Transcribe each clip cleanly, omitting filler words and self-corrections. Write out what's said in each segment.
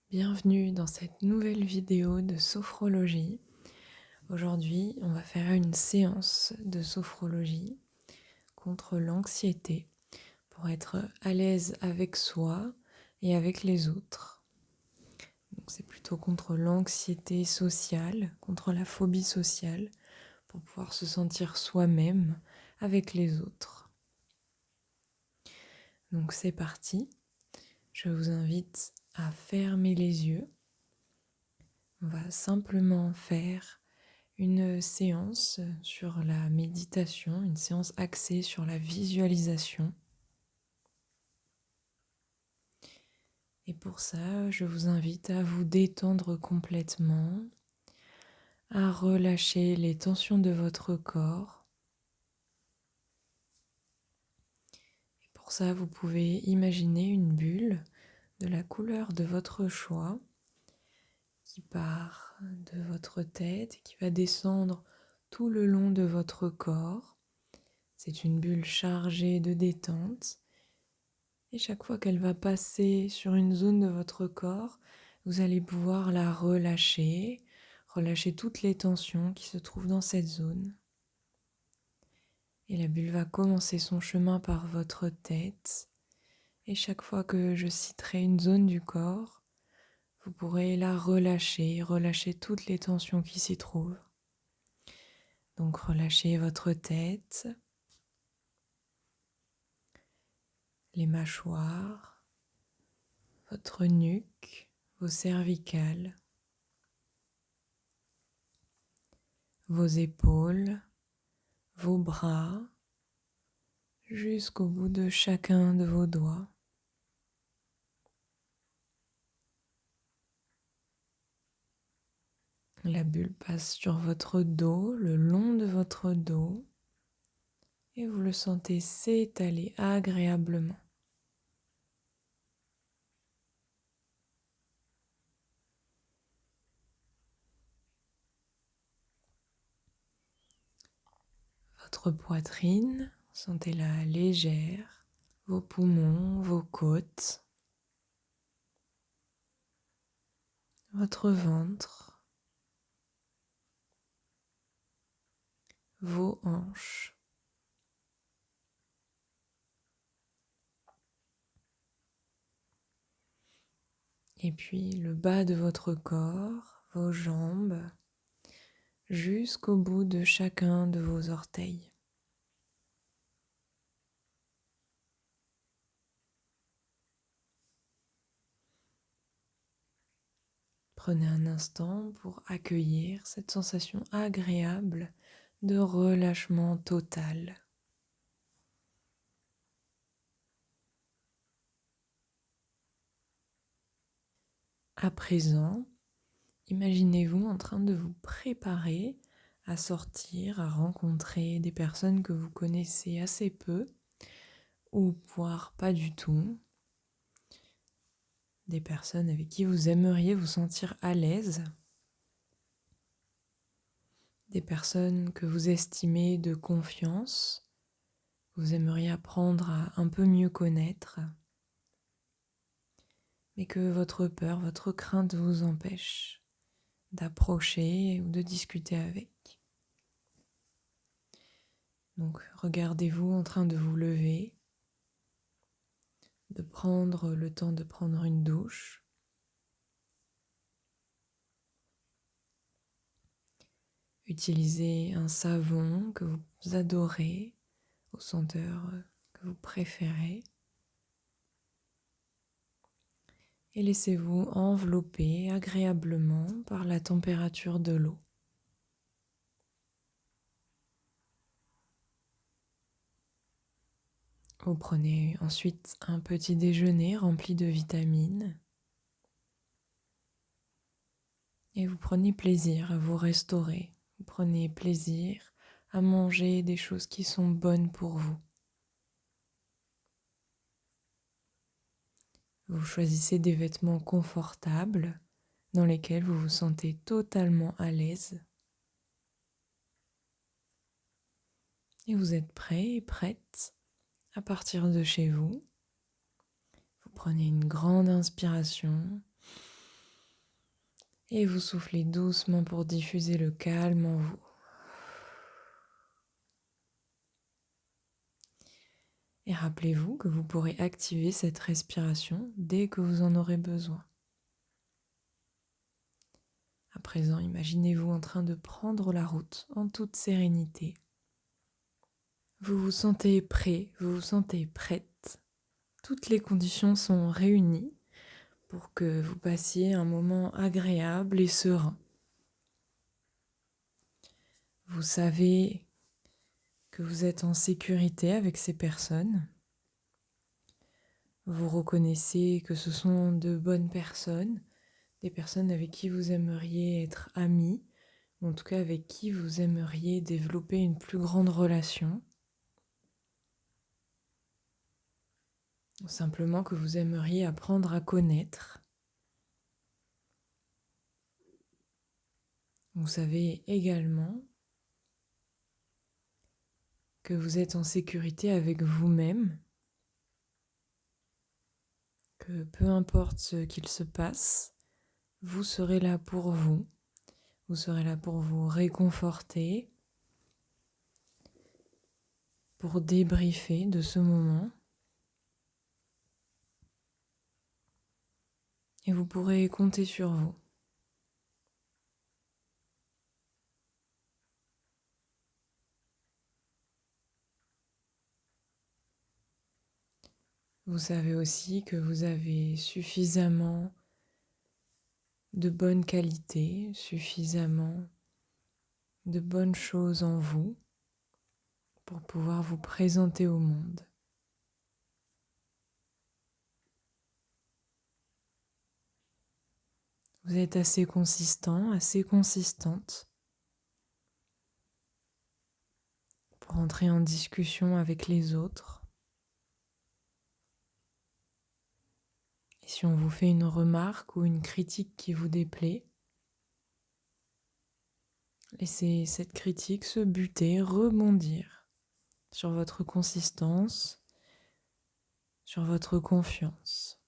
Bienvenue dans cette nouvelle vidéo de sophrologie. Aujourd'hui, on va faire une séance de sophrologie contre l'anxiété pour être à l'aise avec soi et avec les autres. Donc, c'est plutôt contre l'anxiété sociale, contre la phobie sociale, pour pouvoir se sentir soi-même avec les autres. Donc c'est parti. Je vous invite à fermer les yeux. On va simplement faire une séance sur la méditation, une séance axée sur la visualisation. Et pour ça, je vous invite à vous détendre complètement, à relâcher les tensions de votre corps. Et pour ça, vous pouvez imaginer une bulle de la couleur de votre choix qui part de votre tête et qui va descendre tout le long de votre corps. C'est une bulle chargée de détente. Et chaque fois qu'elle va passer sur une zone de votre corps, vous allez pouvoir la relâcher, relâcher toutes les tensions qui se trouvent dans cette zone. Et la bulle va commencer son chemin par votre tête. Et chaque fois que je citerai une zone du corps, vous pourrez la relâcher, relâcher toutes les tensions qui s'y trouvent. Donc relâchez votre tête, les mâchoires, votre nuque, vos cervicales, vos épaules, vos bras, jusqu'au bout de chacun de vos doigts. La bulle passe sur votre dos, le long de votre dos, et vous le sentez s'étaler agréablement. Votre poitrine, sentez-la légère, vos poumons, vos côtes, votre ventre, vos hanches. Et puis le bas de votre corps, vos jambes, jusqu'au bout de chacun de vos orteils. Prenez un instant pour accueillir cette sensation agréable de relâchement total. À présent, imaginez-vous en train de vous préparer à sortir, à rencontrer des personnes que vous connaissez assez peu ou voire pas du tout, des personnes avec qui vous aimeriez vous sentir à l'aise, des personnes que vous estimez de confiance, vous aimeriez apprendre à un peu mieux connaître, mais que votre peur, votre crainte vous empêche d'approcher ou de discuter avec. Donc regardez-vous en train de vous lever, de prendre le temps de prendre une douche. Utilisez un savon que vous adorez, aux senteurs que vous préférez. Et laissez-vous envelopper agréablement par la température de l'eau. Vous prenez ensuite un petit déjeuner rempli de vitamines et vous prenez plaisir à vous restaurer. Vous prenez plaisir à manger des choses qui sont bonnes pour vous. Vous choisissez des vêtements confortables dans lesquels vous vous sentez totalement à l'aise. Et vous êtes prêt et prête à partir de chez vous. Vous prenez une grande inspiration Et vous soufflez doucement pour diffuser le calme en vous. Et rappelez-vous que vous pourrez activer cette respiration dès que vous en aurez besoin. À présent, imaginez-vous en train de prendre la route en toute sérénité. Vous vous sentez prêt, vous vous sentez prête. Toutes les conditions sont réunies pour que vous passiez un moment agréable et serein. Vous savez que vous êtes en sécurité avec ces personnes. Vous reconnaissez que ce sont de bonnes personnes, des personnes avec qui vous aimeriez être amis, ou en tout cas avec qui vous aimeriez développer une plus grande relation. Ou simplement que vous aimeriez apprendre à connaître. Vous savez également que vous êtes en sécurité avec vous-même, que peu importe ce qu'il se passe, vous serez là pour vous. Vous serez là pour vous réconforter, pour débriefer de ce moment. Et vous pourrez compter sur vous. Vous savez aussi que vous avez suffisamment de bonnes qualités, suffisamment de bonnes choses en vous pour pouvoir vous présenter au monde. Vous êtes assez consistant, assez consistante pour entrer en discussion avec les autres. Et si on vous fait une remarque ou une critique qui vous déplaît, laissez cette critique se buter, rebondir sur votre consistance, sur votre confiance.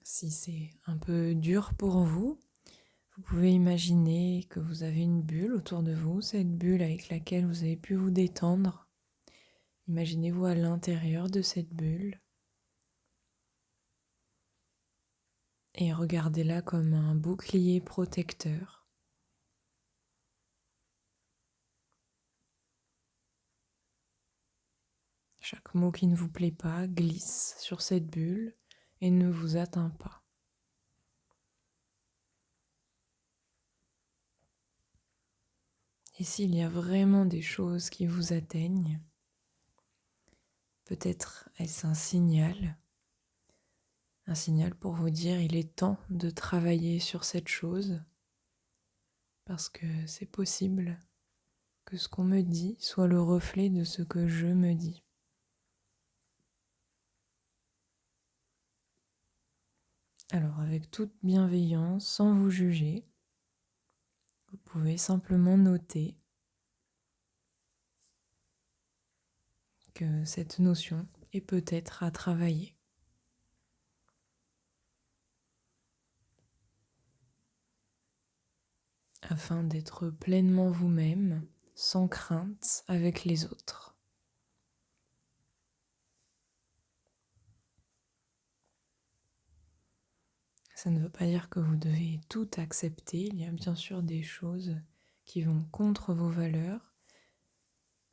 Si c'est un peu dur pour vous, vous pouvez imaginer que vous avez une bulle autour de vous, cette bulle avec laquelle vous avez pu vous détendre. Imaginez-vous à l'intérieur de cette bulle et regardez-la comme un bouclier protecteur. Chaque mot qui ne vous plaît pas glisse sur cette bulle et ne vous atteint pas. Et s'il y a vraiment des choses qui vous atteignent, peut-être est-ce un signal pour vous dire il est temps de travailler sur cette chose, parce que c'est possible que ce qu'on me dit soit le reflet de ce que je me dis. Alors avec toute bienveillance, sans vous juger, vous pouvez simplement noter que cette notion est peut-être à travailler. Afin d'être pleinement vous-même, sans crainte avec les autres. Ça ne veut pas dire que vous devez tout accepter, il y a bien sûr des choses qui vont contre vos valeurs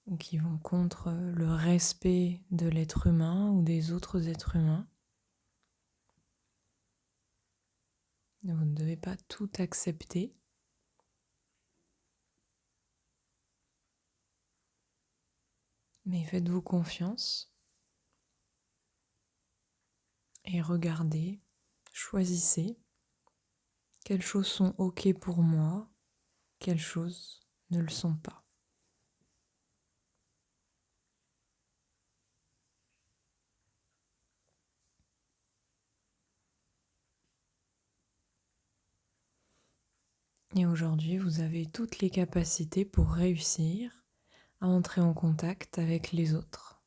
ou qui vont contre le respect de l'être humain ou des autres êtres humains. Vous ne devez pas tout accepter. Mais faites-vous confiance et regardez, choisissez quelles choses sont OK pour moi, quelles choses ne le sont pas. Et aujourd'hui, vous avez toutes les capacités pour réussir à entrer en contact avec les autres.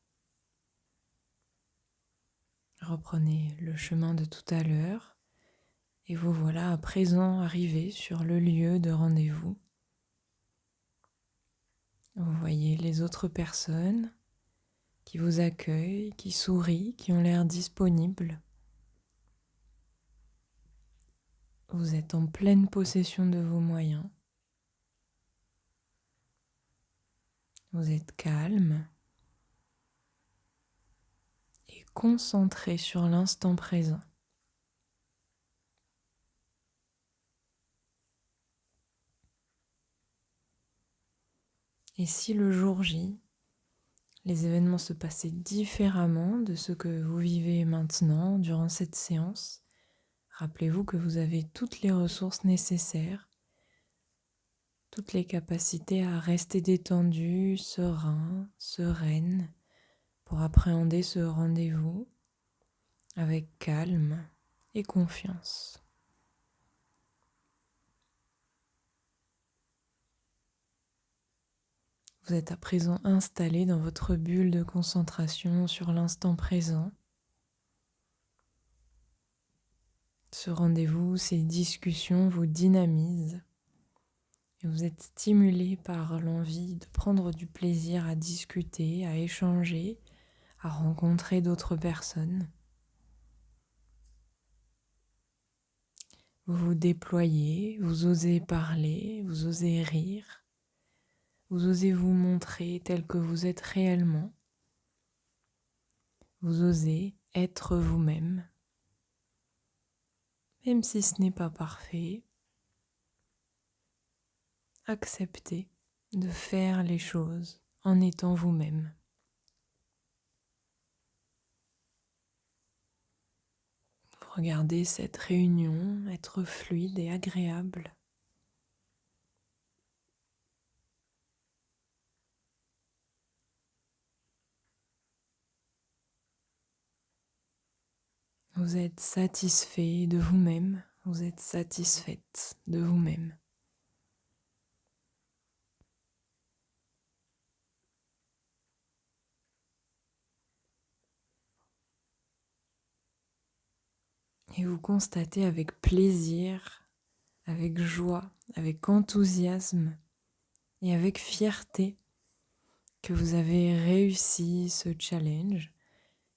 reprenez le chemin de tout à l'heure et vous voilà à présent arrivé sur le lieu de rendez-vous. Vous voyez les autres personnes qui vous accueillent, qui sourient, qui ont l'air disponibles. Vous êtes en pleine possession de vos moyens. Vous êtes calme et concentré sur l'instant présent. Et si le jour J, les événements se passaient différemment de ce que vous vivez maintenant durant cette séance, rappelez-vous que vous avez toutes les ressources nécessaires, toutes les capacités à rester détendu, serein, sereine, pour appréhender ce rendez-vous avec calme et confiance. Vous êtes à présent installé dans votre bulle de concentration sur l'instant présent. Ce rendez-vous, ces discussions vous dynamisent et vous êtes stimulé par l'envie de prendre du plaisir à discuter, à échanger, à rencontrer d'autres personnes. Vous vous déployez, vous osez parler, vous osez rire, vous osez vous montrer tel que vous êtes réellement. Vous osez être vous-même, même si ce n'est pas parfait. Acceptez de faire les choses en étant vous-même. Regardez cette réunion être fluide et agréable. Vous êtes satisfait de vous-même, vous êtes satisfaite de vous-même. Et vous constatez avec plaisir, avec joie, avec enthousiasme et avec fierté que vous avez réussi ce challenge,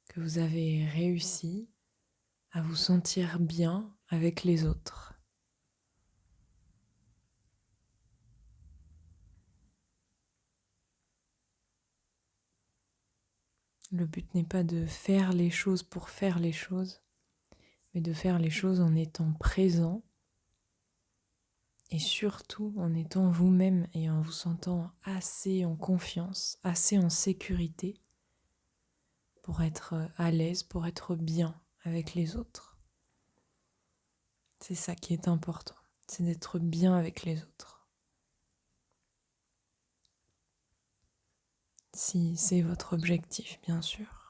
que vous avez réussi à vous sentir bien avec les autres. Le but n'est pas de faire les choses pour faire les choses, mais de faire les choses en étant présent et surtout en étant vous-même et en vous sentant assez en confiance, assez en sécurité pour être à l'aise, pour être bien avec les autres. C'est ça qui est important, c'est d'être bien avec les autres. Si c'est votre objectif, bien sûr.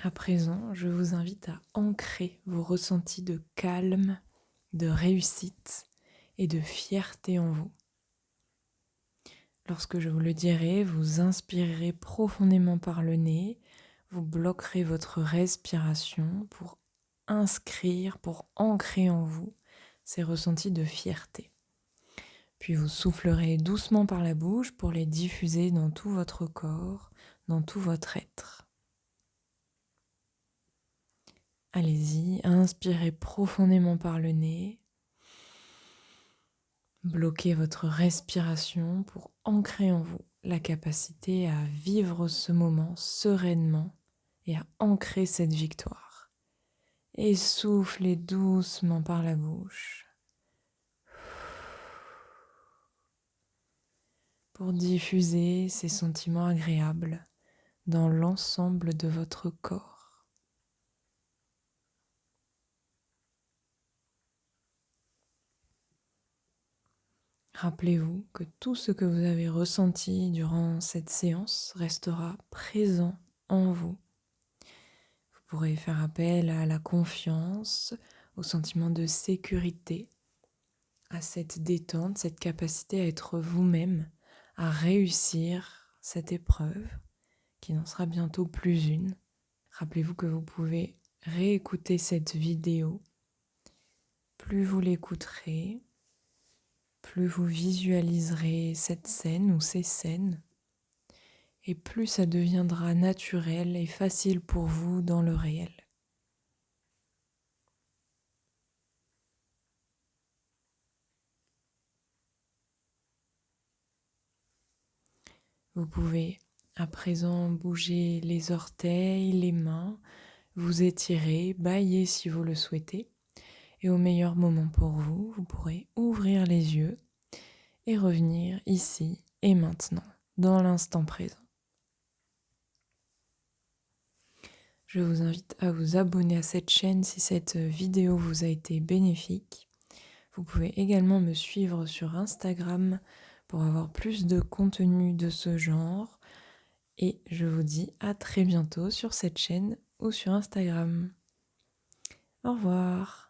À présent, je vous invite à ancrer vos ressentis de calme, de réussite et de fierté en vous. Lorsque je vous le dirai, vous inspirerez profondément par le nez, vous bloquerez votre respiration pour inscrire, pour ancrer en vous ces ressentis de fierté. Puis vous soufflerez doucement par la bouche pour les diffuser dans tout votre corps, dans tout votre être. Allez-y, inspirez profondément par le nez. Bloquez votre respiration pour ancrer en vous la capacité à vivre ce moment sereinement et à ancrer cette victoire. Et soufflez doucement par la bouche pour diffuser ces sentiments agréables dans l'ensemble de votre corps. Rappelez-vous que tout ce que vous avez ressenti durant cette séance restera présent en vous. Vous pourrez faire appel à la confiance, au sentiment de sécurité, à cette détente, cette capacité à être vous-même, à réussir cette épreuve qui n'en sera bientôt plus une. Rappelez-vous que vous pouvez réécouter cette vidéo. Plus vous l'écouterez, plus vous visualiserez cette scène ou ces scènes, et plus ça deviendra naturel et facile pour vous dans le réel. Vous pouvez à présent bouger les orteils, les mains, vous étirer, bâiller si vous le souhaitez. Et au meilleur moment pour vous, vous pourrez ouvrir les yeux et revenir ici et maintenant, dans l'instant présent. Je vous invite à vous abonner à cette chaîne si cette vidéo vous a été bénéfique. Vous pouvez également me suivre sur Instagram pour avoir plus de contenu de ce genre. Et je vous dis à très bientôt sur cette chaîne ou sur Instagram. Au revoir.